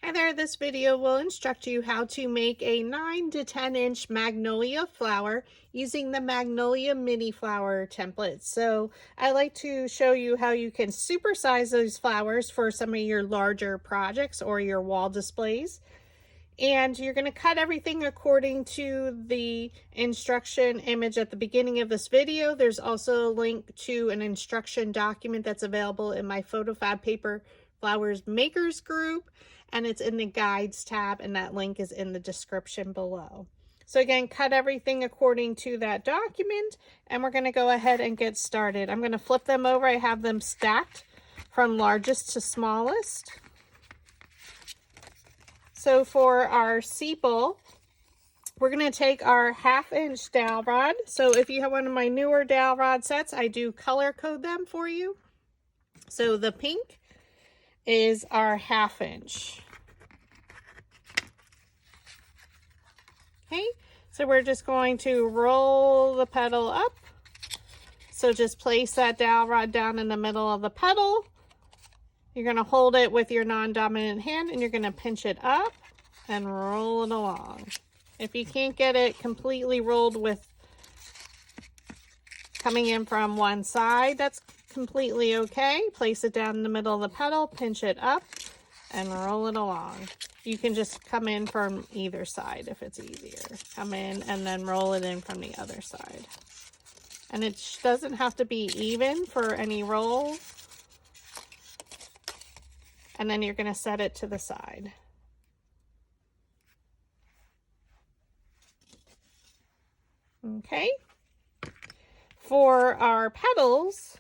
Hi there, this video will instruct you how to make a 9 to 10 inch magnolia flower using the Magnolia Mini Flower template. So I like to show you how you can supersize those flowers for some of your larger projects or your wall displays. And you're going to cut everything according to the instruction image at the beginning of this video. There's also a link to an instruction document that's available in my PhotoFabPaperFlowers makers group, and it's in the guides tab, and that link is in the description below. So again, cut everything according to that document, and we're going to go ahead and get started. I'm going to flip them over. I have them stacked from largest to smallest. So for our sepal, we're going to take our 1/2 inch dowel rod. So if you have one of my newer dowel rod sets, I do color code them for you. So the pink is our 1/2 inch. Okay, so we're just going to roll the petal up. So just place that dowel rod down in the middle of the petal. You're going to hold it with your non-dominant hand and you're going to pinch it up and roll it along. If you can't get it completely rolled with coming in from one side, that's completely okay. Place it down in the middle of the petal, pinch it up, and roll it along. You can just come in from either side if it's easier. Come in and then roll it in from the other side. And it doesn't have to be even for any roll. And then you're going to set it to the side. Okay. For our petals,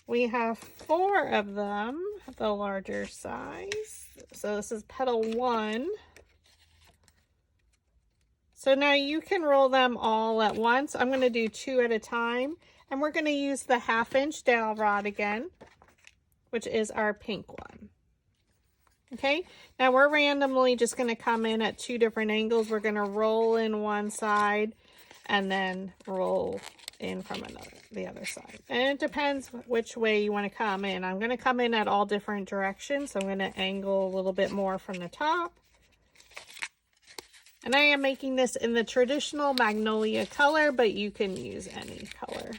we have 4 of them, the larger size. So this is petal 1. So now you can roll them all at once. I'm going to do 2 at a time. And we're going to use the 1/2 inch dowel rod again, which is our pink one. Okay, now we're randomly just going to come in at 2 different angles. We're going to roll in one side and then roll in from the other side. And it depends which way you want to come in. I'm going to come in at all different directions. So I'm going to angle a little bit more from the top. And I am making this in the traditional magnolia color, but you can use any color.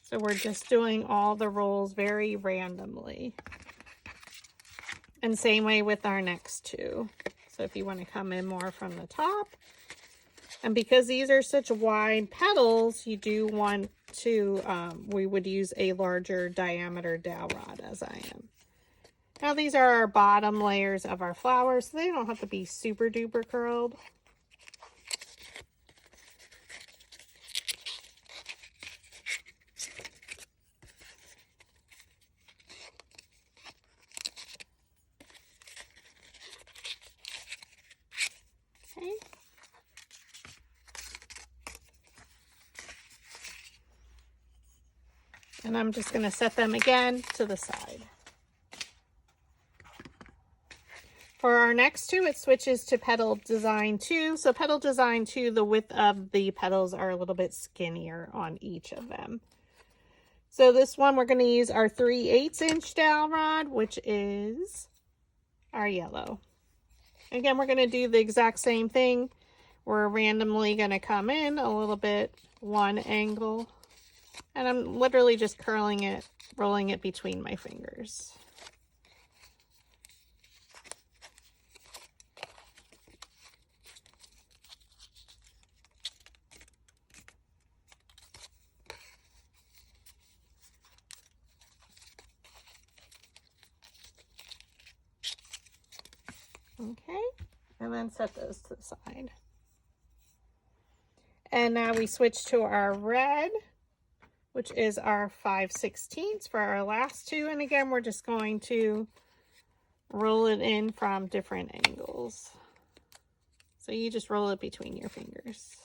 So we're just doing all the rolls very randomly. And same way with our next 2. So if you want to come in more from the top. And because these are such wide petals, you do want to, we would use a larger diameter dowel rod as I am. Now these are our bottom layers of our flowers, so they don't have to be super duper curled. Okay. And I'm just going to set them again to the side. For our next 2, it switches to petal design 2. So petal design 2, the width of the petals are a little bit skinnier on each of them. So this one, we're going to use our 3/8 inch dowel rod, which is our yellow. Again, we're going to do the exact same thing. We're randomly going to come in a little bit, one angle, and I'm literally just curling it, rolling it between my fingers. Okay, and then set those to the side. And now we switch to our red, which is our 5/16 for our last 2. And again, we're just going to roll it in from different angles. So you just roll it between your fingers.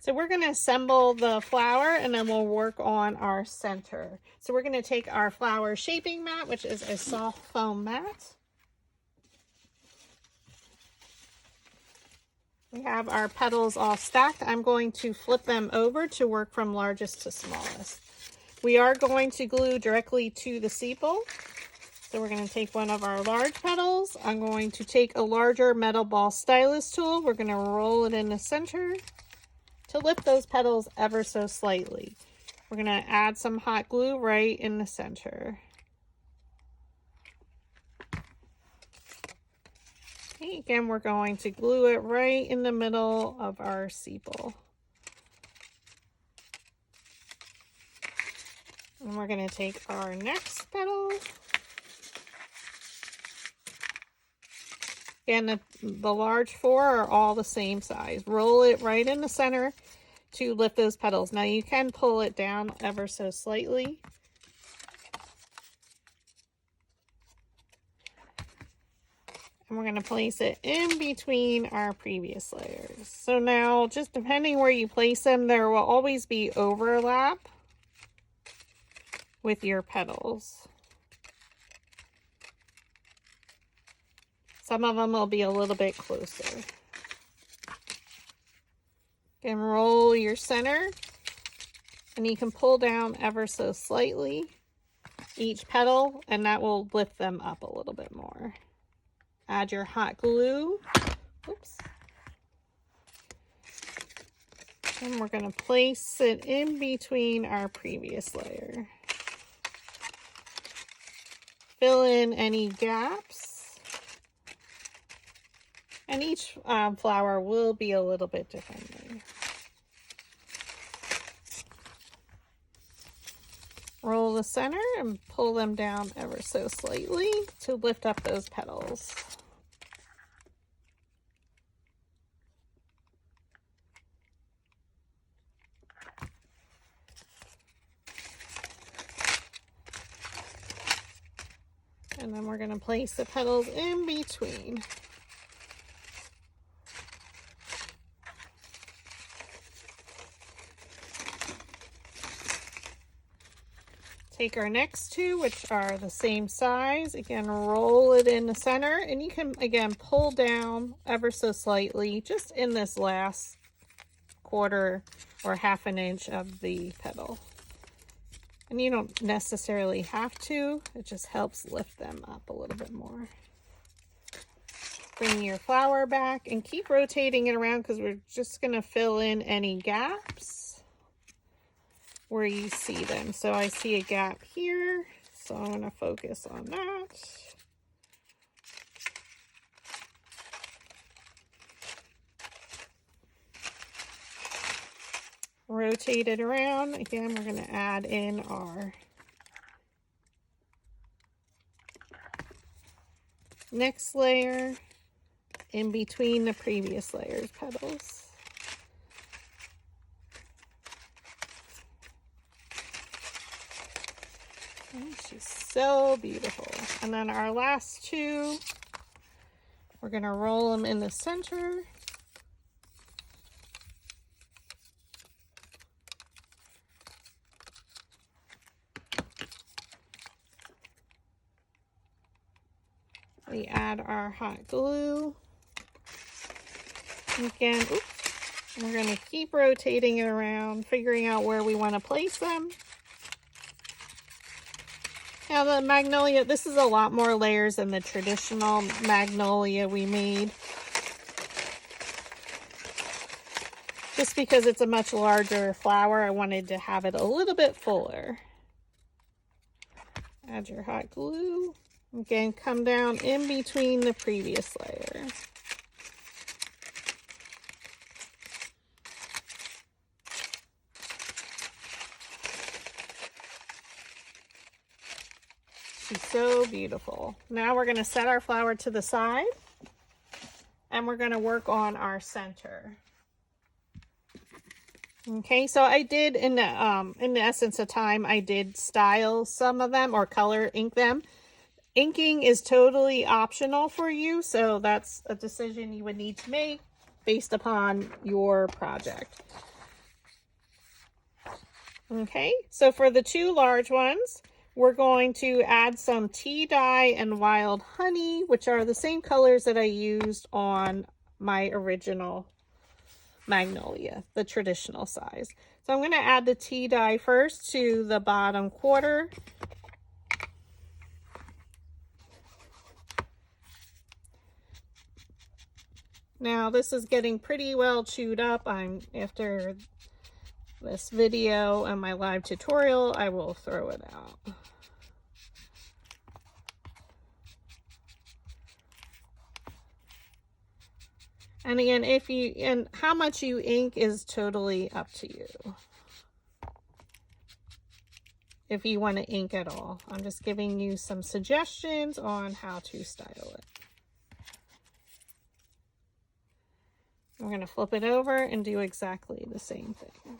So we're going to assemble the flower and then we'll work on our center. So we're going to take our flower shaping mat, which is a soft foam mat. We have our petals all stacked. I'm going to flip them over to work from largest to smallest. We are going to glue directly to the sepal. So we're going to take one of our large petals. I'm going to take a larger metal ball stylus tool. We're going to roll it in the center to lift those petals ever so slightly. We're going to add some hot glue right in the center. Okay, again, we're going to glue it right in the middle of our sepal. And we're going to take our next petal. Again, the large four are all the same size. Roll it right in the center to lift those petals. Now you can pull it down ever so slightly. And we're going to place it in between our previous layers. So now, just depending where you place them, there will always be overlap with your petals. Some of them will be a little bit closer. You can roll your center and you can pull down ever so slightly each petal and that will lift them up a little bit more. Add your hot glue. Oops. And we're going to place it in between our previous layer. Fill in any gaps. And each flower will be a little bit differently. Roll the center and pull them down ever so slightly to lift up those petals. And then we're going to place the petals in between. Take our next two, which are the same size. Again, roll it in the center, and you can, again, pull down ever so slightly, just in this last quarter or half an inch of the petal. And you don't necessarily have to, it just helps lift them up a little bit more. Bring your flower back and keep rotating it around because we're just going to fill in any gaps where you see them. So I see a gap here, so I'm going to focus on that. Rotate it around. Again, we're going to add in our next layer in between the previous layer's petals. Oh, she's so beautiful. And then our last two, we're going to roll them in the center. We add our hot glue. Again, oops, we're going to keep rotating it around, figuring out where we want to place them. Now the magnolia, this is a lot more layers than the traditional magnolia we made. Just because it's a much larger flower, I wanted to have it a little bit fuller. Add your hot glue. Again, come down in between the previous layer. She's so beautiful. Now we're going to set our flower to the side and we're going to work on our center. Okay, so I did in the essence of time, I did style some of them or color ink them. Inking is totally optional for you, so that's a decision you would need to make based upon your project. Okay, so for the two large ones, we're going to add some tea dye and wild honey, which are the same colors that I used on my original magnolia, the traditional size. So I'm going to add the tea dye first to the bottom quarter. Now this is getting pretty well chewed up. After this video and my live tutorial, I will throw it out. And again, and how much you ink is totally up to you. If you want to ink at all. I'm just giving you some suggestions on how to style it. We're going to flip it over and do exactly the same thing.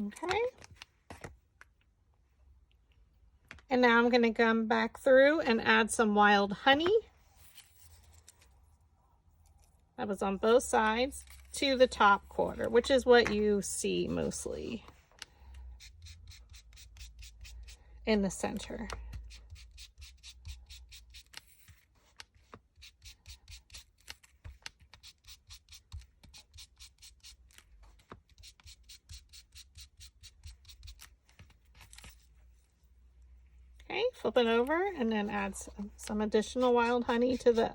Okay. And now I'm going to come back through and add some wild honey. That was on both sides to the top quarter, which is what you see mostly in the center. Okay, flip it over and then add some additional wild honey to the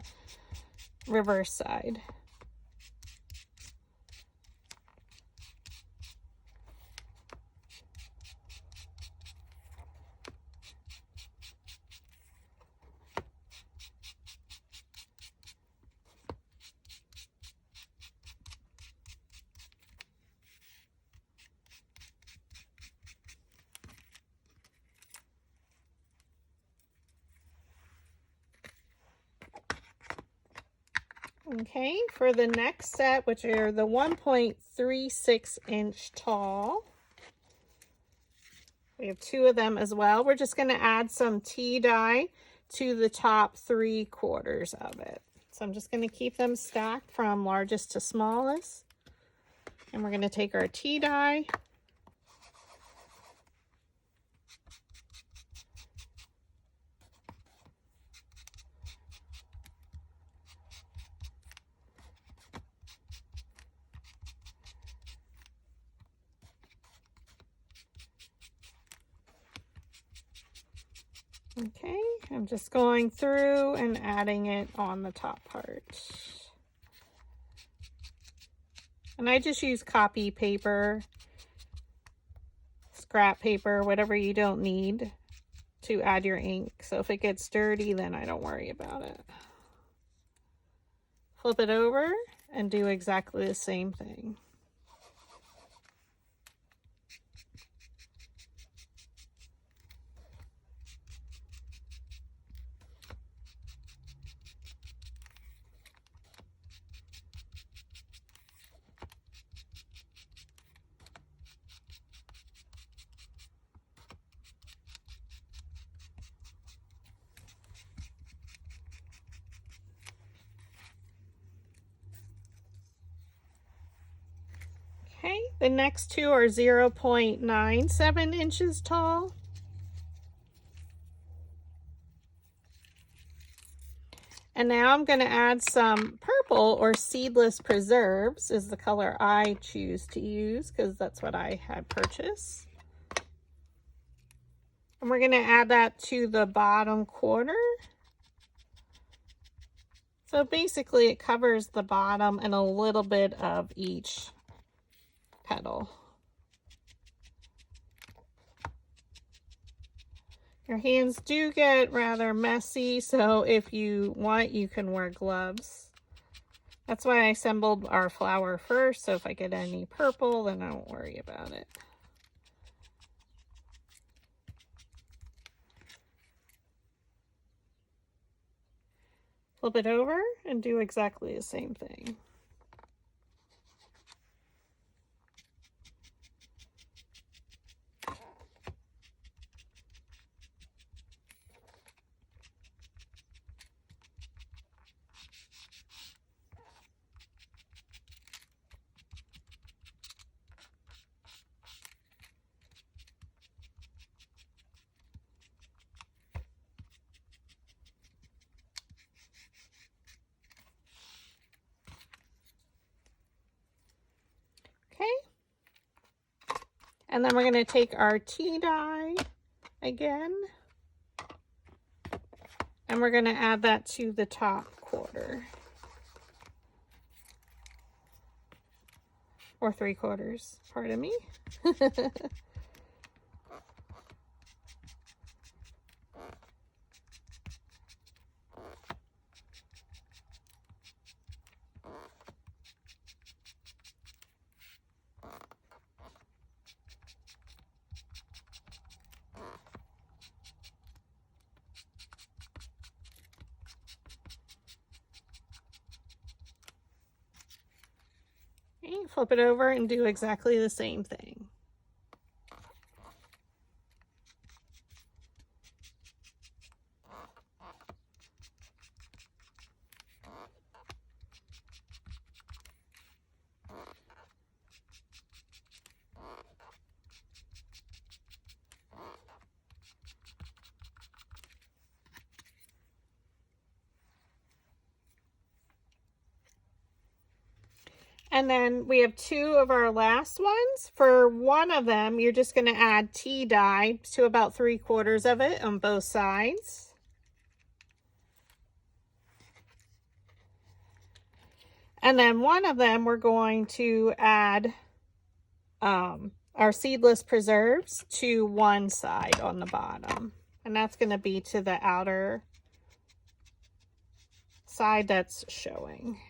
reverse side. Okay, for the next set, which are the 1.36 inch tall, we have two of them as well. We're just going to add some tea dye to the top 3/4 of it. So I'm just going to keep them stacked from largest to smallest. And we're going to take our tea dye. Okay, I'm just going through and adding it on the top part. And I just use copy paper, scrap paper, whatever you don't need to add your ink. So if it gets dirty, then I don't worry about it. Flip it over and do exactly the same thing. Okay, the next two are 0.97 inches tall. And now I'm going to add some purple or seedless preserves is the color I choose to use because that's what I had purchased. And we're going to add that to the bottom quarter. So basically it covers the bottom and a little bit of each petal. Your hands do get rather messy, so if you want, you can wear gloves. That's why I assembled our flower first, so if I get any purple, then I won't worry about it. Flip it over and do exactly the same thing. Okay. And then we're going to take our tea dye again, and we're going to add that to the top quarter. Or 3/4, pardon me. Okay, flip it over and do exactly the same thing. And then we have 2 of our last ones. For one of them, you're just going to add tea dye to about 3/4 of it on both sides. And then one of them, we're going to add our seedless preserves to one side on the bottom. And that's going to be to the outer side that's showing.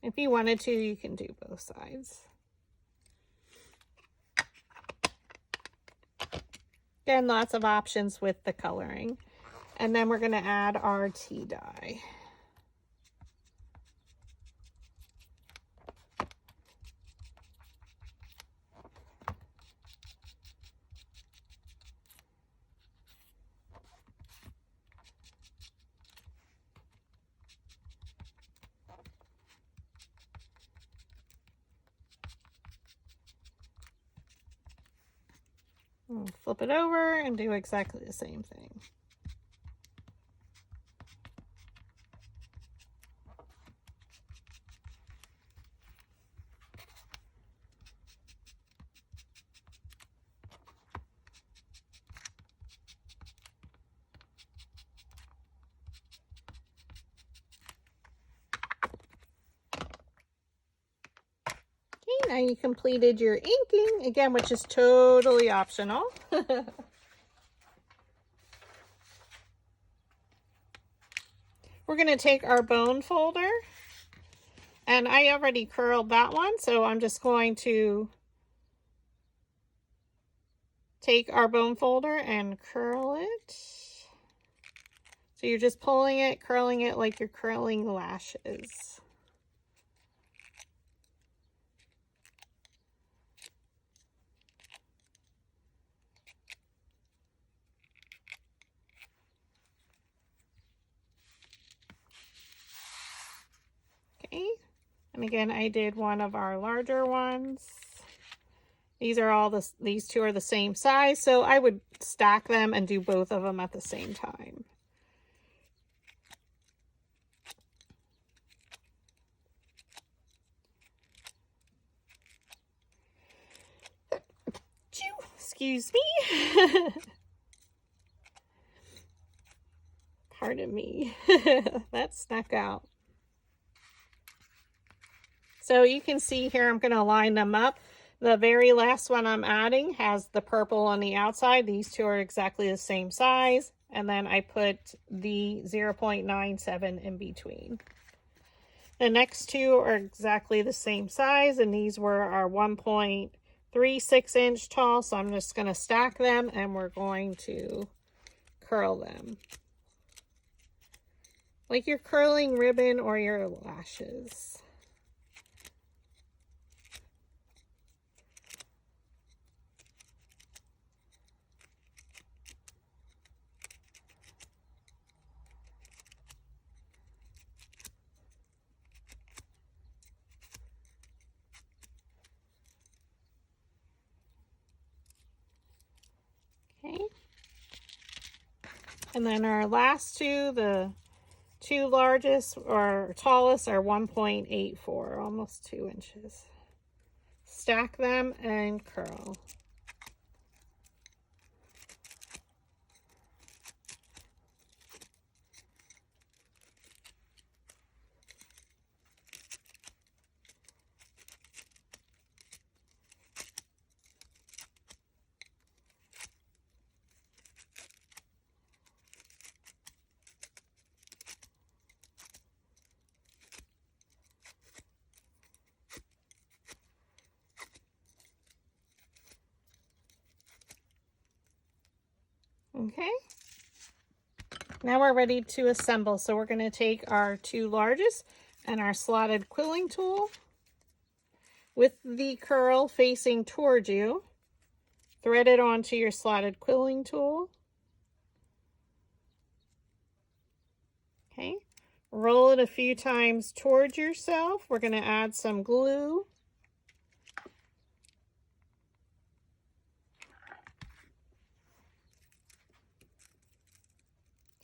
If you wanted to, you can do both sides. Again, lots of options with the coloring. And then we're going to add our tea dye. And flip it over and do exactly the same thing. Okay, now you completed your inking, again, which is totally optional. We're going to take our bone folder, and I already curled that one, so I'm just going to take our bone folder and curl it. So you're just pulling it, curling it like you're curling lashes. Okay, and again, I did one of our larger ones. These are all these 2 are the same size, so I would stack them and do both of them at the same time. Excuse me. Pardon me. That snuck out. So you can see here, I'm going to line them up. The very last one I'm adding has the purple on the outside. These two are exactly the same size. And then I put the 0.97 in between. The next two are exactly the same size, and these were our 1.36 inch tall. So I'm just going to stack them and we're going to curl them. Like you're curling ribbon or your lashes. Okay. And then our last two, the two largest or tallest, are 1.84, almost 2 inches. Stack them and curl. Okay. Now we're ready to assemble. So we're going to take our two largest and our slotted quilling tool with the curl facing towards you. Thread it onto your slotted quilling tool. Okay. Roll it a few times towards yourself. We're going to add some glue.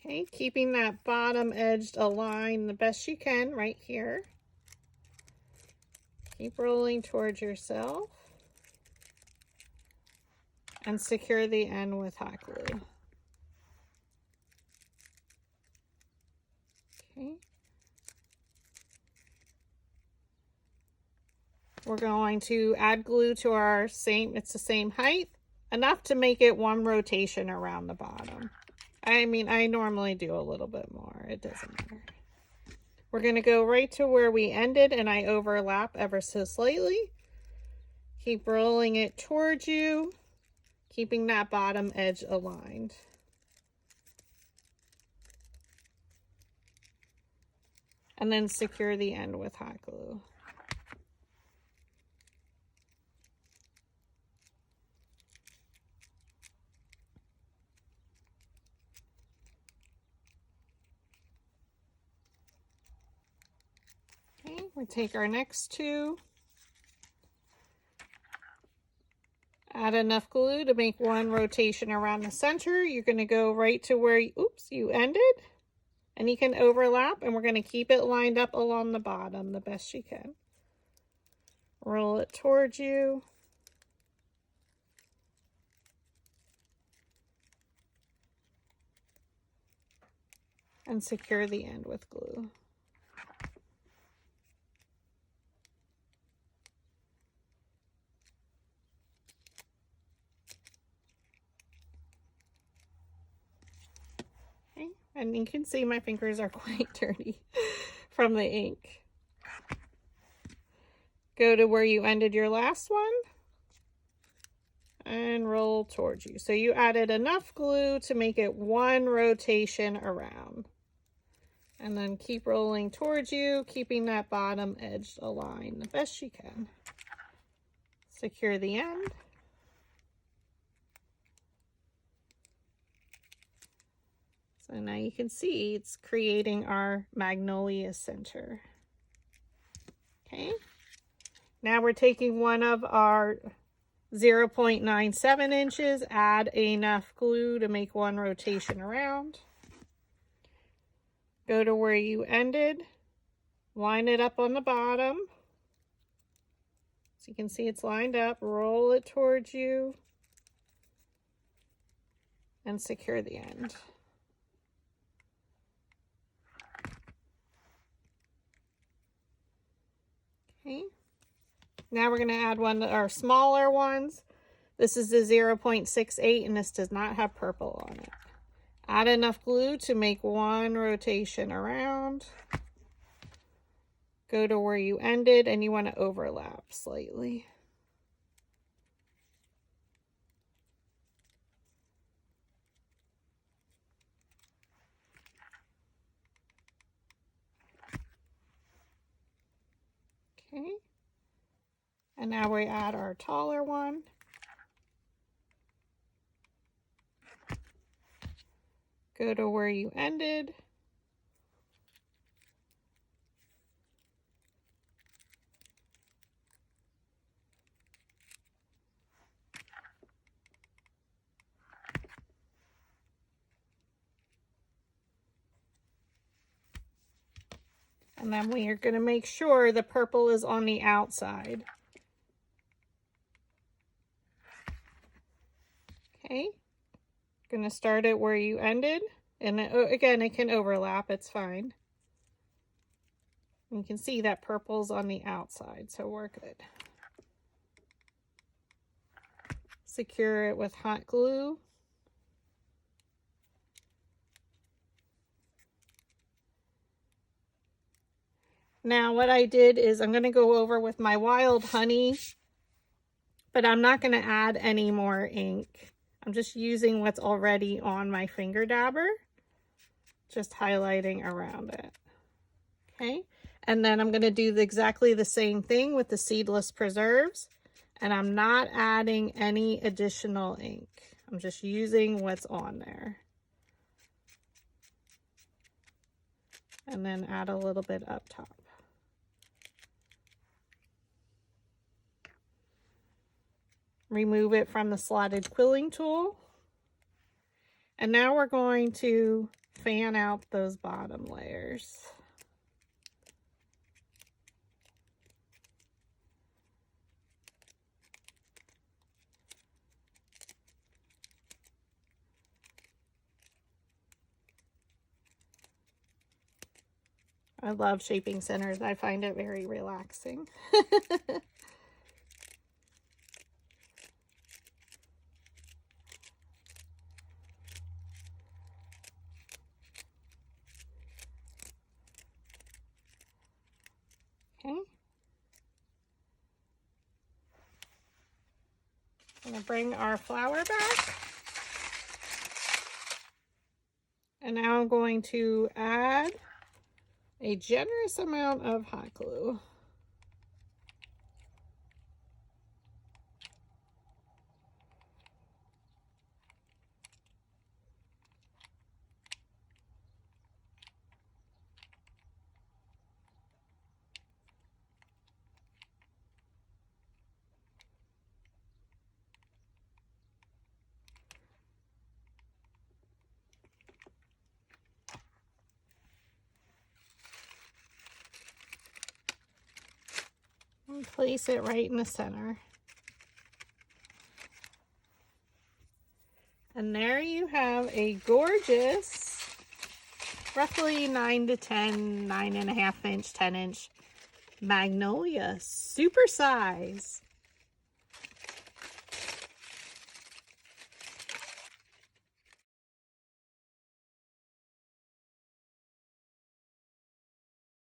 Okay, keeping that bottom edge aligned the best you can right here. Keep rolling towards yourself. And secure the end with hot glue. Okay. We're going to add glue to our it's the same height, enough to make it one rotation around the bottom. I mean, I normally do a little bit more. It doesn't matter. We're going to go right to where we ended, and I overlap ever so slightly. Keep rolling it towards you, keeping that bottom edge aligned. And then secure the end with hot glue. Okay, we take our next two, add enough glue to make one rotation around the center. You're going to go right to where you ended, and you can overlap, and we're going to keep it lined up along the bottom the best you can. Roll it towards you. And secure the end with glue. Okay, and you can see my fingers are quite dirty from the ink. Go to where you ended your last one and roll towards you. So you added enough glue to make it one rotation around. And then keep rolling towards you, keeping that bottom edge aligned the best you can. Secure the end. So now you can see it's creating our magnolia center. Okay. Now we're taking one of our 0.97 inches, add enough glue to make one rotation around. Go to where you ended, line it up on the bottom. So you can see it's lined up, roll it towards you, and secure the end. Okay. Now we're going to add one of our smaller ones. This is the 0.68 and this does not have purple on it. Add enough glue to make one rotation around. Go to where you ended and you want to overlap slightly. Okay. And now we add our taller one. Go to where you ended. And then we are going to make sure the purple is on the outside. Okay. Going to start it where you ended. And again, it can overlap. It's fine. You can see that purple's on the outside, so we're good. Secure it with hot glue. Now what I did is I'm going to go over with my wild honey, but I'm not going to add any more ink. I'm just using what's already on my finger dabber, just highlighting around it. Okay, and then I'm going to do exactly the same thing with the seedless preserves, and I'm not adding any additional ink. I'm just using what's on there. And then add a little bit up top. Remove it from the slotted quilling tool. And now we're going to fan out those bottom layers. I love shaping centers. I find it very relaxing. Okay. I'm going to bring our flower back. And now I'm going to add a generous amount of hot glue. And place it right in the center. And there you have a gorgeous, roughly 9 to 10, 9.5 inch, 10 inch Magnolia Supersize.